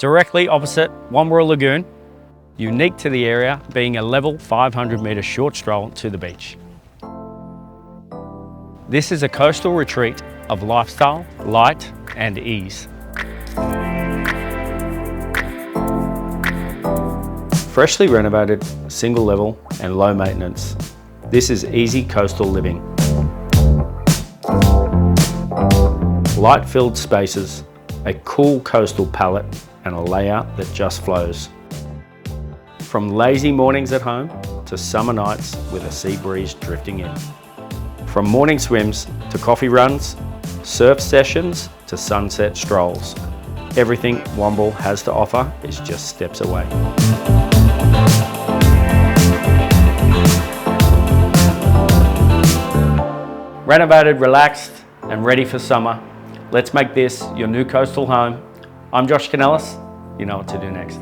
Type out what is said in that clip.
directly opposite Wamberal Lagoon, unique to the area being a level 500-metre short stroll to the beach. This is a coastal retreat of lifestyle, light and ease. Freshly renovated, single level and low maintenance. This is easy coastal living. Light-filled spaces, a cool coastal palette and a layout that just flows. From lazy mornings at home to summer nights with a sea breeze drifting in. From morning swims to coffee runs, surf sessions to sunset strolls. Everything Wamberal has to offer is just steps away. Renovated, relaxed and ready for summer. Let's make this your new coastal home. I'm Josh Canellis. You know what to do next.